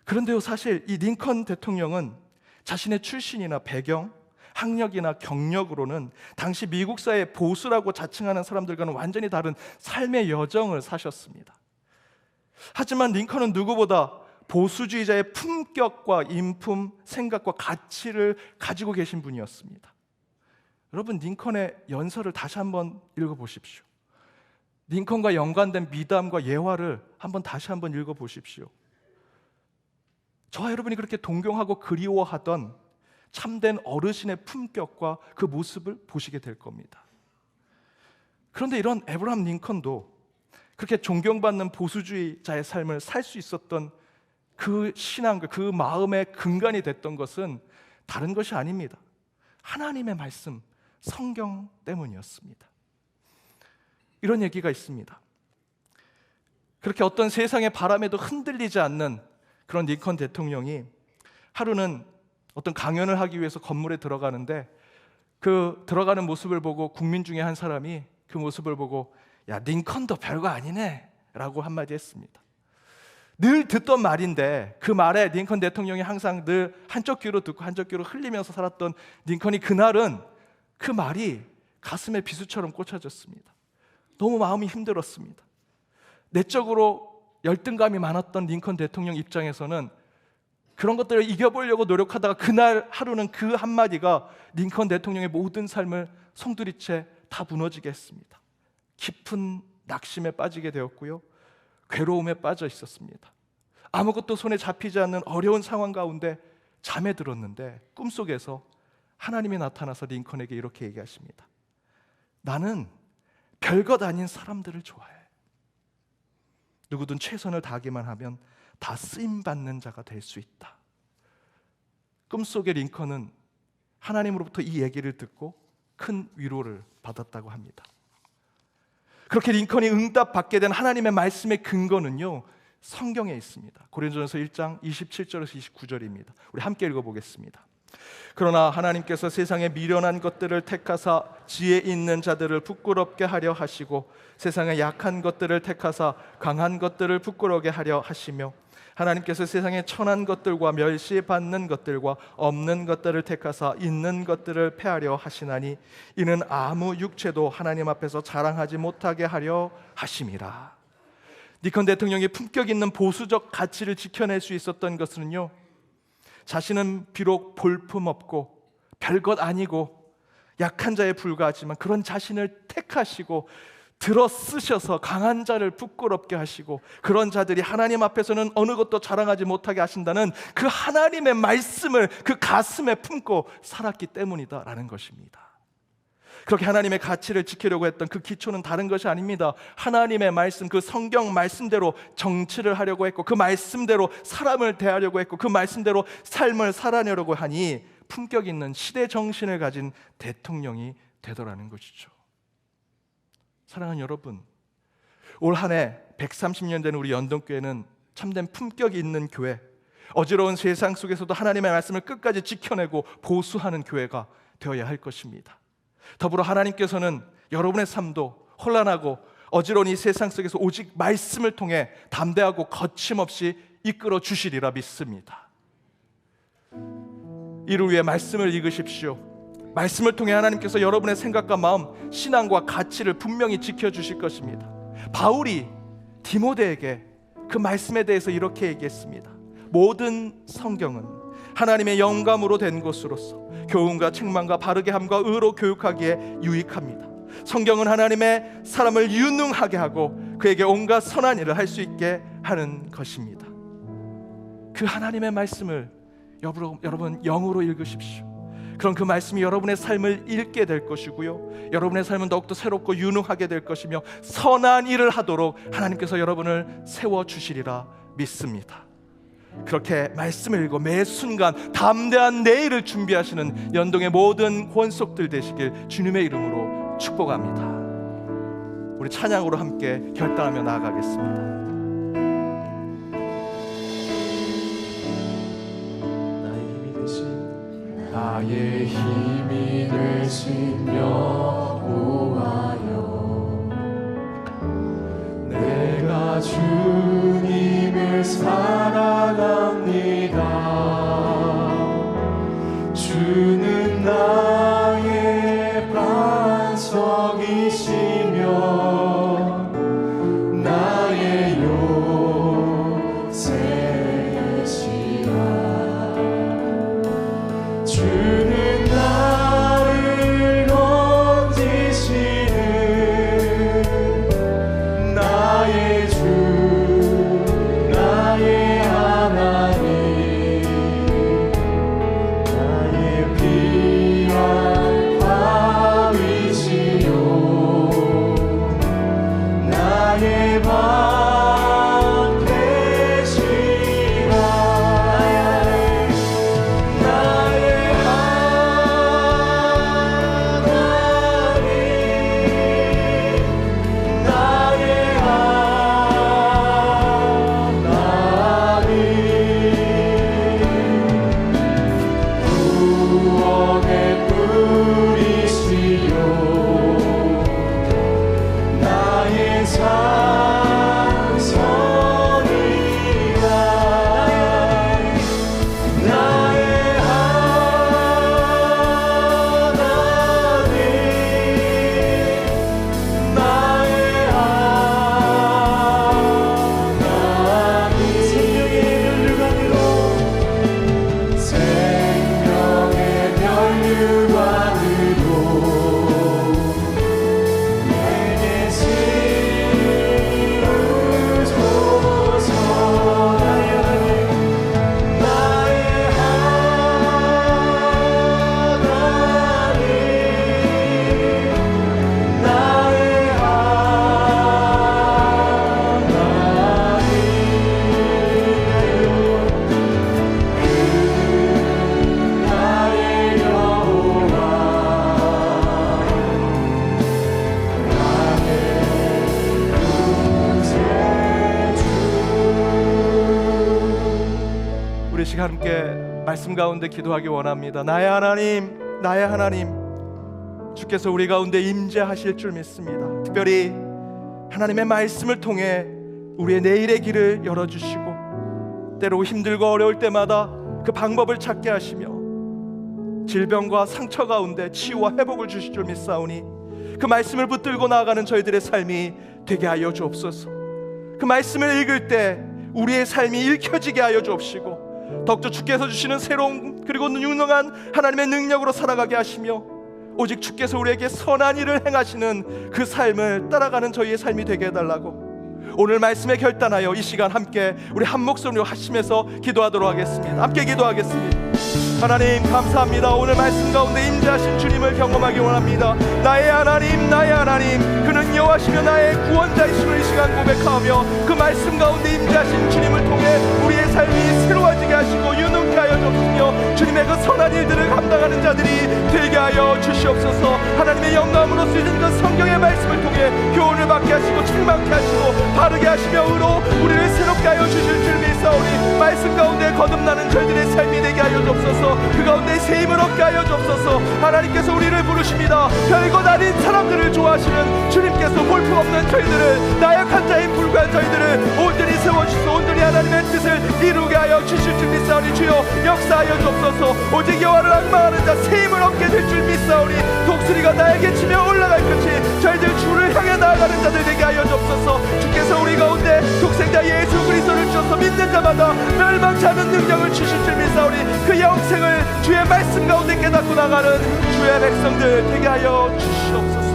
그런데요, 사실 이 링컨 대통령은 자신의 출신이나 배경, 학력이나 경력으로는 당시 미국 사회의 보수라고 자칭하는 사람들과는 완전히 다른 삶의 여정을 사셨습니다. 하지만 링컨은 누구보다 보수주의자의 품격과 인품, 생각과 가치를 가지고 계신 분이었습니다. 여러분, 링컨의 연설을 다시 한번 읽어보십시오. 링컨과 연관된 미담과 예화를 다시 한번 읽어보십시오. 저와 여러분이 그렇게 동경하고 그리워하던 참된 어르신의 품격과 그 모습을 보시게 될 겁니다. 그런데 이런 에브라함 링컨도 그렇게 존경받는 보수주의자의 삶을 살 수 있었던 그 신앙과 그 마음의 근간이 됐던 것은 다른 것이 아닙니다. 하나님의 말씀, 성경 때문이었습니다. 이런 얘기가 있습니다. 그렇게 어떤 세상의 바람에도 흔들리지 않는 그런 링컨 대통령이 하루는 어떤 강연을 하기 위해서 건물에 들어가는데 그 들어가는 모습을 보고 국민 중에 한 사람이 그 모습을 보고 야, 링컨도 별거 아니네 라고 한마디 했습니다. 늘 듣던 말인데 그 말에 링컨 대통령이 항상 늘 한쪽 귀로 듣고 한쪽 귀로 흘리면서 살았던 링컨이 그날은 그 말이 가슴에 비수처럼 꽂혀졌습니다. 너무 마음이 힘들었습니다. 내적으로 열등감이 많았던 링컨 대통령 입장에서는 그런 것들을 이겨보려고 노력하다가 그날 하루는 그 한마디가 링컨 대통령의 모든 삶을 송두리째 다 무너지게 했습니다. 깊은 낙심에 빠지게 되었고요, 괴로움에 빠져 있었습니다. 아무것도 손에 잡히지 않는 어려운 상황 가운데 잠에 들었는데 꿈속에서 하나님이 나타나서 링컨에게 이렇게 얘기하십니다. 나는 별것 아닌 사람들을 좋아해. 누구든 최선을 다하기만 하면 다 쓰임받는 자가 될 수 있다. 꿈속의 링컨은 하나님으로부터 이 얘기를 듣고 큰 위로를 받았다고 합니다. 그렇게 링컨이 응답받게 된 하나님의 말씀의 근거는요, 성경에 있습니다. 고린도전서 1장 27절에서 29절입니다. 우리 함께 읽어보겠습니다. 그러나 하나님께서 세상의 미련한 것들을 택하사 지혜 있는 자들을 부끄럽게 하려 하시고 세상의 약한 것들을 택하사 강한 것들을 부끄럽게 하려 하시며 하나님께서 세상의 천한 것들과 멸시받는 것들과 없는 것들을 택하사 있는 것들을 패하려 하시나니 이는 아무 육체도 하나님 앞에서 자랑하지 못하게 하려 하심이라. 링컨 대통령이 품격 있는 보수적 가치를 지켜낼 수 있었던 것은요, 자신은 비록 볼품없고 별것 아니고 약한 자에 불과하지만 그런 자신을 택하시고 들어 쓰셔서 강한 자를 부끄럽게 하시고 그런 자들이 하나님 앞에서는 어느 것도 자랑하지 못하게 하신다는 그 하나님의 말씀을 그 가슴에 품고 살았기 때문이다라는 것입니다. 그렇게 하나님의 가치를 지키려고 했던 그 기초는 다른 것이 아닙니다. 하나님의 말씀, 그 성경 말씀대로 정치를 하려고 했고 그 말씀대로 사람을 대하려고 했고 그 말씀대로 삶을 살아내려고 하니 품격 있는 시대 정신을 가진 대통령이 되더라는 것이죠. 사랑하는 여러분, 올 한 해 130년 된 우리 연동교회는 참된 품격이 있는 교회, 어지러운 세상 속에서도 하나님의 말씀을 끝까지 지켜내고 보수하는 교회가 되어야 할 것입니다. 더불어 하나님께서는 여러분의 삶도 혼란하고 어지러운 이 세상 속에서 오직 말씀을 통해 담대하고 거침없이 이끌어 주시리라 믿습니다. 이를 위해 말씀을 읽으십시오. 말씀을 통해 하나님께서 여러분의 생각과 마음, 신앙과 가치를 분명히 지켜주실 것입니다. 바울이 디모데에게 그 말씀에 대해서 이렇게 얘기했습니다. 모든 성경은 하나님의 영감으로 된 것으로서 교훈과 책망과 바르게 함과 의로 교육하기에 유익합니다. 성경은 하나님의 사람을 유능하게 하고 그에게 온갖 선한 일을 할 수 있게 하는 것입니다. 그 하나님의 말씀을 여러분 영으로 읽으십시오. 그럼 그 말씀이 여러분의 삶을 읽게 될 것이고요, 여러분의 삶은 더욱더 새롭고 유능하게 될 것이며 선한 일을 하도록 하나님께서 여러분을 세워주시리라 믿습니다. 그렇게 말씀을 읽고 매 순간 담대한 내일을 준비하시는 연동의 모든 권속들 되시길 주님의 이름으로 축복합니다. 우리 찬양으로 함께 결단하며 나아가겠습니다. 나의 힘이 되신 여호와여, 내가 주님을 사랑합니다. 주는 나의 반석이시며 나의 요새이시라. 주는 나를 건지시는 나의 주, 나의 하나님. 함께 말씀 가운데 기도하기 원합니다. 나의 하나님, 나의 하나님, 주께서 우리 가운데 임재하실 줄 믿습니다. 특별히 하나님의 말씀을 통해 우리의 내일의 길을 열어주시고, 때로 힘들고 어려울 때마다 그 방법을 찾게 하시며 질병과 상처 가운데 치유와 회복을 주실 줄 믿사오니 그 말씀을 붙들고 나아가는 저희들의 삶이 되게 하여 주옵소서. 그 말씀을 읽을 때 우리의 삶이 읽혀지게 하여 주옵시고, 더욱더 주께서 주시는 새로운 그리고 유능한 하나님의 능력으로 살아가게 하시며, 오직 주께서 우리에게 선한 일을 행하시는 그 삶을 따라가는 저희의 삶이 되게 해달라고 오늘 말씀에 결단하여 이 시간 함께 우리 한 목소리로 하시면서 기도하도록 하겠습니다. 함께 기도하겠습니다. 하나님 감사합니다. 오늘 말씀 가운데 임재하신 주님을 경험하기 원합니다. 나의 하나님, 나의 하나님, 그는 여호와시며 나의 구원자이심을 이 시간 고백하며 그 말씀 가운데 임재하신 주님을 통해 우리의 삶이 새로워지게 하시고 유능케 하여 주옵시며, 주님의 그 선한 일들을 감당하는 자들이 되게 하여 주시옵소서. 하나님의 영감으로 쓰여진 그 성경의 말씀을 통해 교훈을 받게 하시고 충만케 하시고 바르게 하시며 의로 우리를 새롭게 하여 주실 줄 믿사오니 말씀 가운데 거듭나는 저희들의 삶이 되게 하여 주옵소서. 그 가운데 새 힘을 얻게 하여 주옵소서. 하나님께서 우리를 부르십니다. 별것 아닌 사람들을 좋아하시는 주님께서 볼품없는 저희들을, 나약한 자인 불과한 저희들을 온전히 세워주시고 온전히 하나님의 뜻을 이루게 하여 주실 줄 믿사오니 주여 역사하여 주옵소서. 오직 여호와를 앙망하는 자 새 힘을 얻게 될 줄 믿사오니 독수리가 나에게 치며 올라갈 것이 저희들 주를 향해 나아가는 자들 되게 하여 주옵소서. 주께서 우리 가운데 독생자 예수 그리스도를 주셔서 믿는 자마다 멸망치 않은 능력을 주실 줄 믿사오니 그 영생을 주의 말씀 가운데 깨닫고 나가는 주의 백성들 되게 하여 주시옵소서.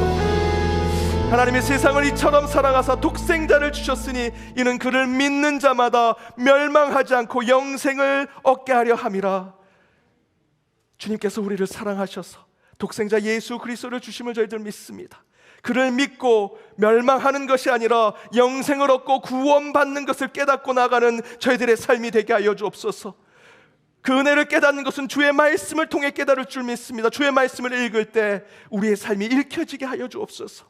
하나님의 세상을 이처럼 사랑하사 독생자를 주셨으니 이는 그를 믿는 자마다 멸망하지 않고 영생을 얻게 하려 함이라. 주님께서 우리를 사랑하셔서 독생자 예수 그리스도를 주심을 저희들 믿습니다. 그를 믿고 멸망하는 것이 아니라 영생을 얻고 구원받는 것을 깨닫고 나가는 저희들의 삶이 되게 하여 주옵소서. 그 은혜를 깨닫는 것은 주의 말씀을 통해 깨달을 줄 믿습니다. 주의 말씀을 읽을 때 우리의 삶이 읽혀지게 하여 주옵소서.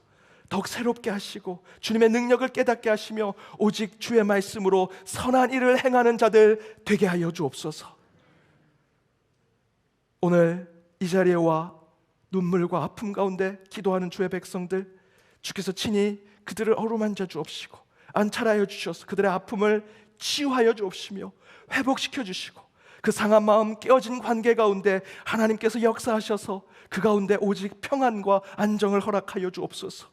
더욱 새롭게 하시고 주님의 능력을 깨닫게 하시며 오직 주의 말씀으로 선한 일을 행하는 자들 되게 하여 주옵소서. 오늘 이 자리에 와 눈물과 아픔 가운데 기도하는 주의 백성들, 주께서 친히 그들을 어루만져 주옵시고 안찰하여 주셔서 그들의 아픔을 치유하여 주옵시며 회복시켜 주시고 그 상한 마음, 깨어진 관계 가운데 하나님께서 역사하셔서 그 가운데 오직 평안과 안정을 허락하여 주옵소서.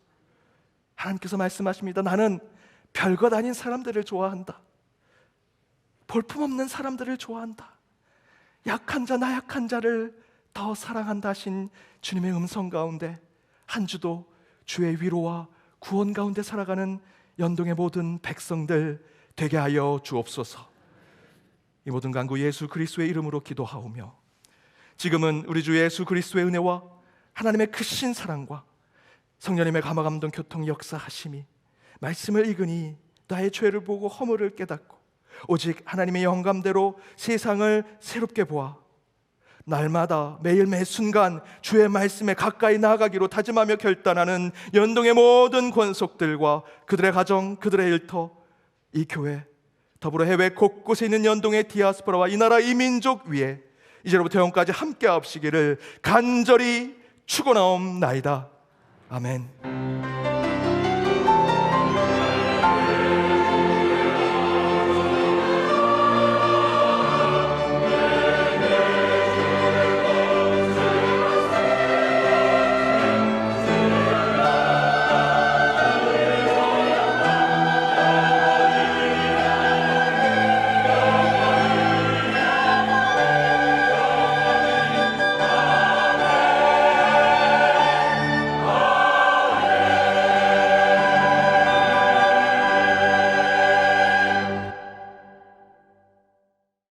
하나님께서 말씀하십니다. 나는 별것 아닌 사람들을 좋아한다. 볼품없는 사람들을 좋아한다. 약한 자, 나약한 자를 더 사랑한다 하신 주님의 음성 가운데 한 주도 주의 위로와 구원 가운데 살아가는 연동의 모든 백성들 되게 하여 주옵소서. 이 모든 간구 예수 그리스도의 이름으로 기도하오며, 지금은 우리 주 예수 그리스도의 은혜와 하나님의 크신 사랑과 성령님의 감화감동 교통 역사하심이 말씀을 읽으니 나의 죄를 보고 허물을 깨닫고 오직 하나님의 영감대로 세상을 새롭게 보아 날마다 매일 매 순간 주의 말씀에 가까이 나아가기로 다짐하며 결단하는 연동의 모든 권속들과 그들의 가정, 그들의 일터, 이 교회, 더불어 해외 곳곳에 있는 연동의 디아스포라와 이 나라 이 민족 위에 이제로부터 영까지 함께 하옵시기를 간절히 축원하옵나이다. 아멘.